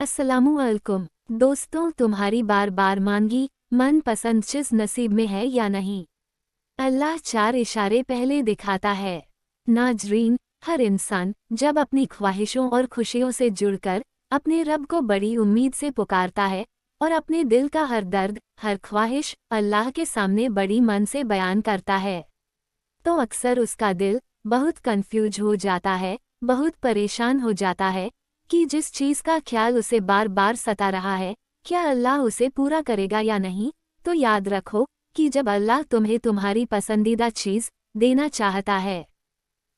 अस्सलामुअलैकुम दोस्तों, तुम्हारी बार बार मांगी मनपसंद चीज नसीब में है या नहीं? अल्लाह 4 इशारे पहले दिखाता है। नाजरीन, हर इंसान जब अपनी ख्वाहिशों और खुशियों से जुड़कर अपने रब को बड़ी उम्मीद से पुकारता है और अपने दिल का हर दर्द, हर ख्वाहिश अल्लाह के सामने बड़ी मन से बयान करता है, तो अक्सर उसका दिल बहुत कंफ्यूज हो जाता है, बहुत परेशान हो जाता है कि जिस चीज़ का ख्याल उसे बार बार सता रहा है, क्या अल्लाह उसे पूरा करेगा या नहीं। तो याद रखो कि जब अल्लाह तुम्हें तुम्हारी पसंदीदा चीज़ देना चाहता है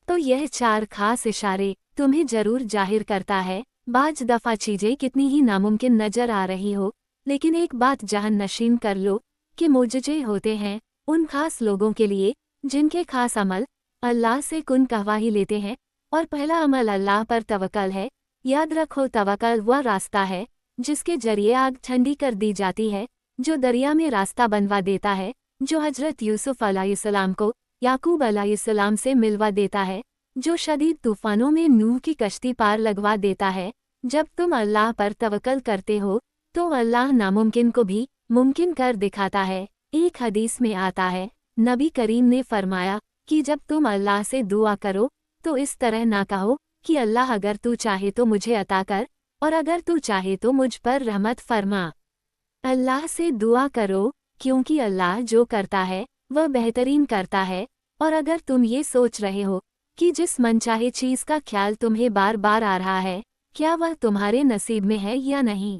तो यह 4 खास इशारे तुम्हें जरूर जाहिर करता है। बाज दफ़ा चीज़ें कितनी ही नामुमकिन नजर आ रही हो, लेकिन एक बात जहन नशीन कर लो कि मोजज़े होते हैं उन खास लोगों के लिए जिनके खास अमल अल्लाह से कुन कहवाही लेते हैं। और पहला अमल अल्लाह पर तवक्कल है। याद रखो, तवक्कल वह रास्ता है जिसके जरिए आग ठंडी कर दी जाती है, जो दरिया में रास्ता बनवा देता है, जो हजरत यूसुफ अलैहिस्सलाम को याकूब अलैहिस्सलाम से मिलवा देता है, जो शदीद तूफानों में नूह की कश्ती पार लगवा देता है। जब तुम अल्लाह पर तवक्कल करते हो तो अल्लाह नामुमकिन को भी मुमकिन कर दिखाता है। एक हदीस में आता है, नबी करीम ने फरमाया कि जब तुम अल्लाह से दुआ करो तो इस तरह ना कहो कि अल्लाह अगर तू चाहे तो मुझे अता कर और अगर तू चाहे तो मुझ पर रहमत फरमा। अल्लाह से दुआ करो क्योंकि अल्लाह जो करता है वह बेहतरीन करता है। और अगर तुम ये सोच रहे हो कि जिस मनचाहे चीज़ का ख्याल तुम्हें बार बार आ रहा है, क्या वह तुम्हारे नसीब में है या नहीं,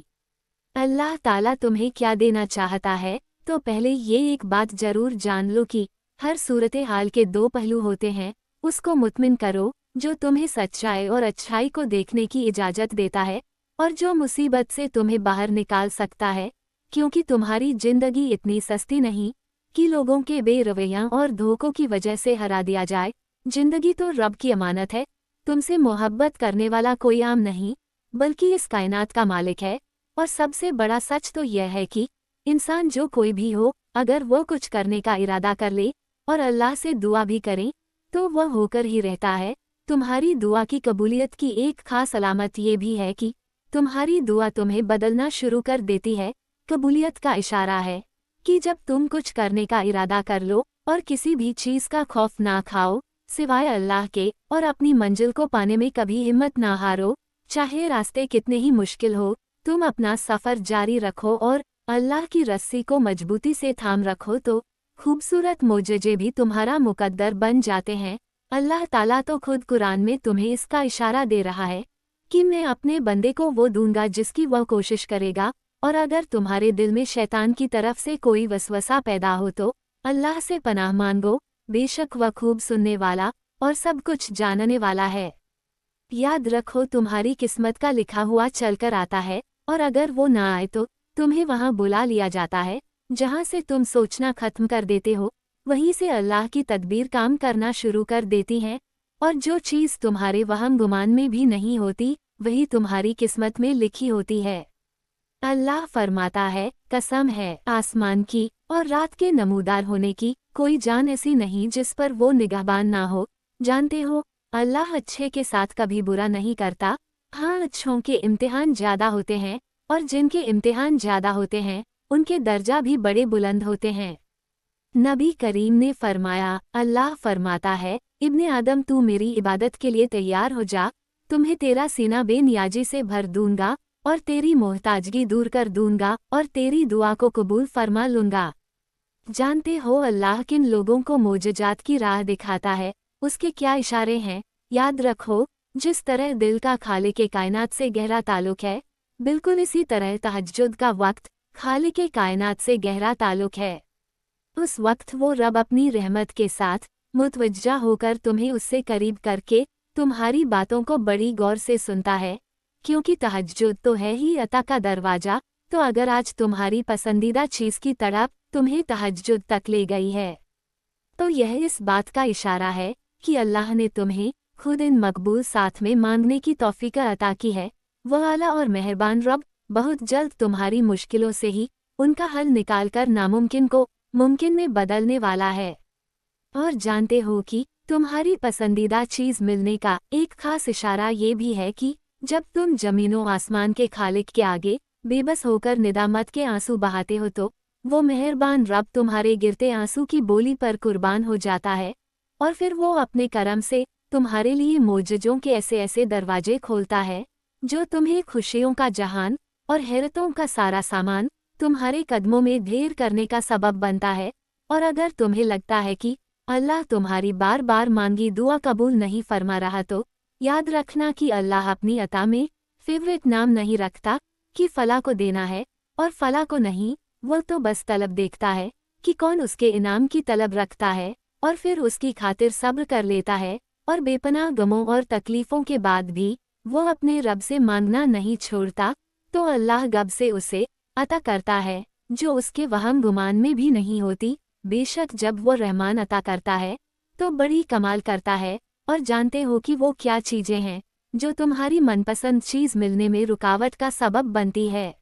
अल्लाह ताला तुम्हें क्या देना चाहता है, तो पहले ये एक बात जरूर जान लो कि हर सूरत हाल के 2 पहलू होते हैं। उसको मुतमिन करो जो तुम्हें सच्चाई और अच्छाई को देखने की इजाज़त देता है और जो मुसीबत से तुम्हें बाहर निकाल सकता है, क्योंकि तुम्हारी जिंदगी इतनी सस्ती नहीं कि लोगों के बेरवैया और धोखों की वजह से हरा दिया जाए। जिंदगी तो रब की अमानत है। तुमसे मोहब्बत करने वाला कोई आम नहीं बल्कि इस कायनात का मालिक है। और सबसे बड़ा सच तो यह है कि इंसान जो कोई भी हो, अगर वो कुछ करने का इरादा कर ले और अल्लाह से दुआ भी करे तो वह होकर ही रहता है। तुम्हारी दुआ की कबूलियत की एक खास अलामत ये भी है कि तुम्हारी दुआ तुम्हें बदलना शुरू कर देती है। कबूलियत का इशारा है कि जब तुम कुछ करने का इरादा कर लो और किसी भी चीज़ का खौफ ना खाओ सिवाय अल्लाह के, और अपनी मंजिल को पाने में कभी हिम्मत ना हारो, चाहे रास्ते कितने ही मुश्किल हो, तुम अपना सफ़र जारी रखो और अल्लाह की रस्सी को मजबूती से थाम रखो, तो खूबसूरत मोजज़े भी तुम्हारा मुकद्दर बन जाते हैं। अल्लाह ताला तो खुद कुरान में तुम्हें इसका इशारा दे रहा है कि मैं अपने बंदे को वो दूंगा जिसकी वह कोशिश करेगा। और अगर तुम्हारे दिल में शैतान की तरफ से कोई वसवसा पैदा हो तो अल्लाह से पनाह मांगो, बेशक वह खूब सुनने वाला और सब कुछ जानने वाला है। याद रखो, तुम्हारी किस्मत का लिखा हुआ चलकर आता है और अगर वो ना आए तो तुम्हें वहाँ बुला लिया जाता है जहाँ से तुम सोचना खत्म कर देते हो, वहीं से अल्लाह की तदबीर काम करना शुरू कर देती है। और जो चीज़ तुम्हारे वहम गुमान में भी नहीं होती वही तुम्हारी किस्मत में लिखी होती है। अल्लाह फरमाता है, कसम है आसमान की और रात के नमूदार होने की, कोई जान ऐसी नहीं जिस पर वो निगहबान ना हो। जानते हो, अल्लाह अच्छे के साथ कभी बुरा नहीं करता। हाँ, अच्छों के इम्तिहान ज़्यादा होते हैं और जिनके इम्तिहान ज़्यादा होते हैं उनके दर्जा भी बड़े बुलंद होते हैं। नबी करीम ने फरमाया, अल्लाह फरमाता है, इब्ने आदम तू मेरी इबादत के लिए तैयार हो जा, तुम्हें तेरा सीना बेनियाजी से भर दूंगा और तेरी मोहताजगी दूर कर दूंगा और तेरी दुआ को कबूल फरमा लूंगा। जानते हो अल्लाह किन लोगों को मोजज़ात की राह दिखाता है, उसके क्या इशारे हैं? याद रखो, जिस तरह दिल का खालिक कायनात से गहरा ताल्लुक है, बिल्कुल इसी तरह तहज्जुद का वक्त खालिक कायनात से गहरा ताल्लुक है। उस वक्त वो रब अपनी रहमत के साथ मुतवज्जा होकर तुम्हें उससे करीब करके तुम्हारी बातों को बड़ी गौर से सुनता है, क्योंकि तहज्जुद तो है ही अता का दरवाज़ा। तो अगर आज तुम्हारी पसंदीदा चीज़ की तड़प तुम्हें तहज्जुद तक ले गई है तो यह इस बात का इशारा है कि अल्लाह ने तुम्हें खुद इन मकबूल साथ में मांगने की तौफीक अता की है। वह आला और मेहरबान रब बहुत जल्द तुम्हारी मुश्किलों से ही उनका हल निकालकर नामुमकिन को मुमकिन में बदलने वाला है। और जानते हो कि तुम्हारी पसंदीदा चीज़ मिलने का एक खास इशारा ये भी है कि जब तुम जमीनों आसमान के खालिक के आगे बेबस होकर निदामत के आंसू बहाते हो तो वो मेहरबान रब तुम्हारे गिरते आंसू की बोली पर कुर्बान हो जाता है, और फिर वो अपने करम से तुम्हारे लिए मोजज़ों के ऐसे ऐसे दरवाजे खोलता है जो तुम्हें खुशियों का जहान और हैरतों का सारा सामान तुम्हारे कदमों में ढेर करने का सबब बनता है। और अगर तुम्हें लगता है कि अल्लाह तुम्हारी बार बार मांगी दुआ कबूल नहीं फरमा रहा तो याद रखना कि अल्लाह अपनी अता में फेवरेट नाम नहीं रखता कि फला को देना है और फला को नहीं। वो तो बस तलब देखता है कि कौन उसके इनाम की तलब रखता है और फिर उसकी खातिर सब्र कर लेता है, और बेपनाह गमों और तकलीफ़ों के बाद भी वो अपने रब से मांगना नहीं छोड़ता, तो अल्लाह गब से उसे अता करता है जो उसके वहम गुमान में भी नहीं होती। बेशक जब वो रहमान अता करता है तो बड़ी कमाल करता है, और जानते हो कि वो क्या चीज़ें हैं जो तुम्हारी मनपसंद चीज़ मिलने में रुकावट का सबब बनती है।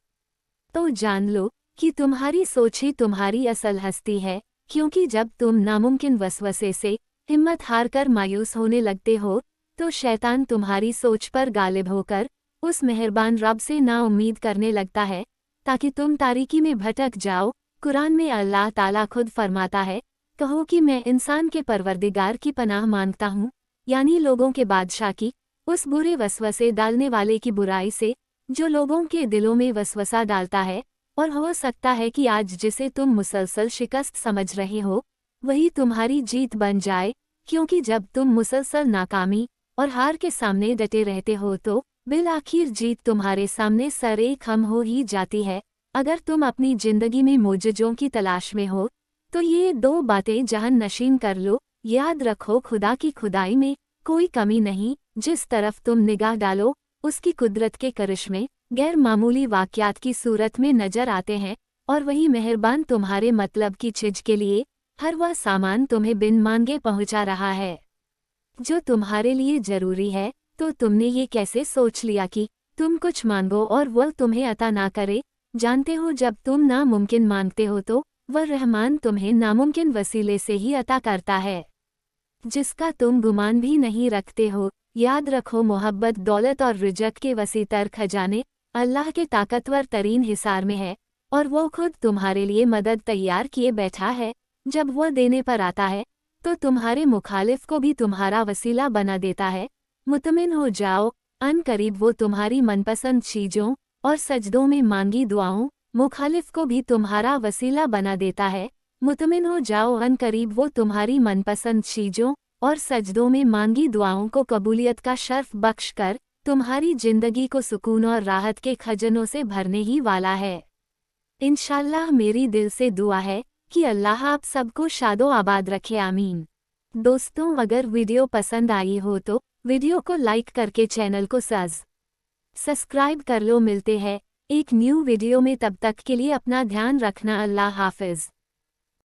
तो जान लो कि तुम्हारी सोच ही तुम्हारी असल हस्ती है, क्योंकि जब तुम नामुमकिन वसवसे से हिम्मत हार कर मायूस होने लगते हो तो शैतान तुम्हारी सोच पर गालिब होकर उस मेहरबान रब से नाउम्मीद करने लगता है ताकि तुम तारीकी में भटक जाओ। कुरान में अल्लाह ताला खुद फरमाता है, कहो कि मैं इंसान के परवरदिगार की पनाह मांगता हूँ, यानी लोगों के बादशाह की, उस बुरे वसवसे डालने वाले की बुराई से जो लोगों के दिलों में वसवसा डालता है। और हो सकता है कि आज जिसे तुम मुसलसल शिकस्त समझ रहे हो वही तुम्हारी जीत बन जाए, क्योंकि जब तुम मुसलसल नाकामी और हार के सामने डटे रहते हो तो बिल आखिर जीत तुम्हारे सामने सरे खम हो ही जाती है। अगर तुम अपनी जिंदगी में मोजज़ों की तलाश में हो तो ये दो बातें जहन नशीन कर लो। याद रखो, खुदा की खुदाई में कोई कमी नहीं। जिस तरफ तुम निगाह डालो उसकी कुदरत के करिश्मे गैर मामूली वाक़यात की सूरत में नजर आते हैं, और वही मेहरबान तुम्हारे मतलब की चीज के लिए हर वह सामान तुम्हें बिन मांगे पहुंचा रहा है जो तुम्हारे लिए जरूरी है। तो तुमने ये कैसे सोच लिया कि तुम कुछ मांगो और वह तुम्हें अता ना करे? जानते हो, जब तुम नामुमकिन मांगते हो तो वह रहमान तुम्हें नामुमकिन वसीले से ही अता करता है जिसका तुम गुमान भी नहीं रखते हो। याद रखो, मोहब्बत, दौलत और रिज़्क़ के वसीतर खजाने अल्लाह के ताकतवर तरीन हिसार में है, और वो खुद तुम्हारे लिए मदद तैयार किए बैठा है। जब वह देने पर आता है तो तुम्हारे मुखालिफ को भी तुम्हारा वसीला बना देता है। मुतमिन हो जाओ, अन करीब वो तुम्हारी मनपसंद चीज़ों और सजदों में मांगी दुआओं मुखालिफ को भी तुम्हारा वसीला बना देता है। मुतमिन हो जाओ, अन करीब वो तुम्हारी मनपसंद चीज़ों और सजदों में मांगी दुआओं को कबूलियत का शर्फ बख्श कर तुम्हारी जिंदगी को सुकून और राहत के खजनों से भरने ही वाला है। इंशाल्लाह मेरी दिल से दुआ है कि अल्लाह आप सबको शादो आबाद रखे, आमीन। दोस्तों, अगर वीडियो पसंद आई हो तो वीडियो को लाइक करके चैनल को सब्सक्राइब कर लो। मिलते हैं एक न्यू वीडियो में, तब तक के लिए अपना ध्यान रखना। अल्लाह हाफिज।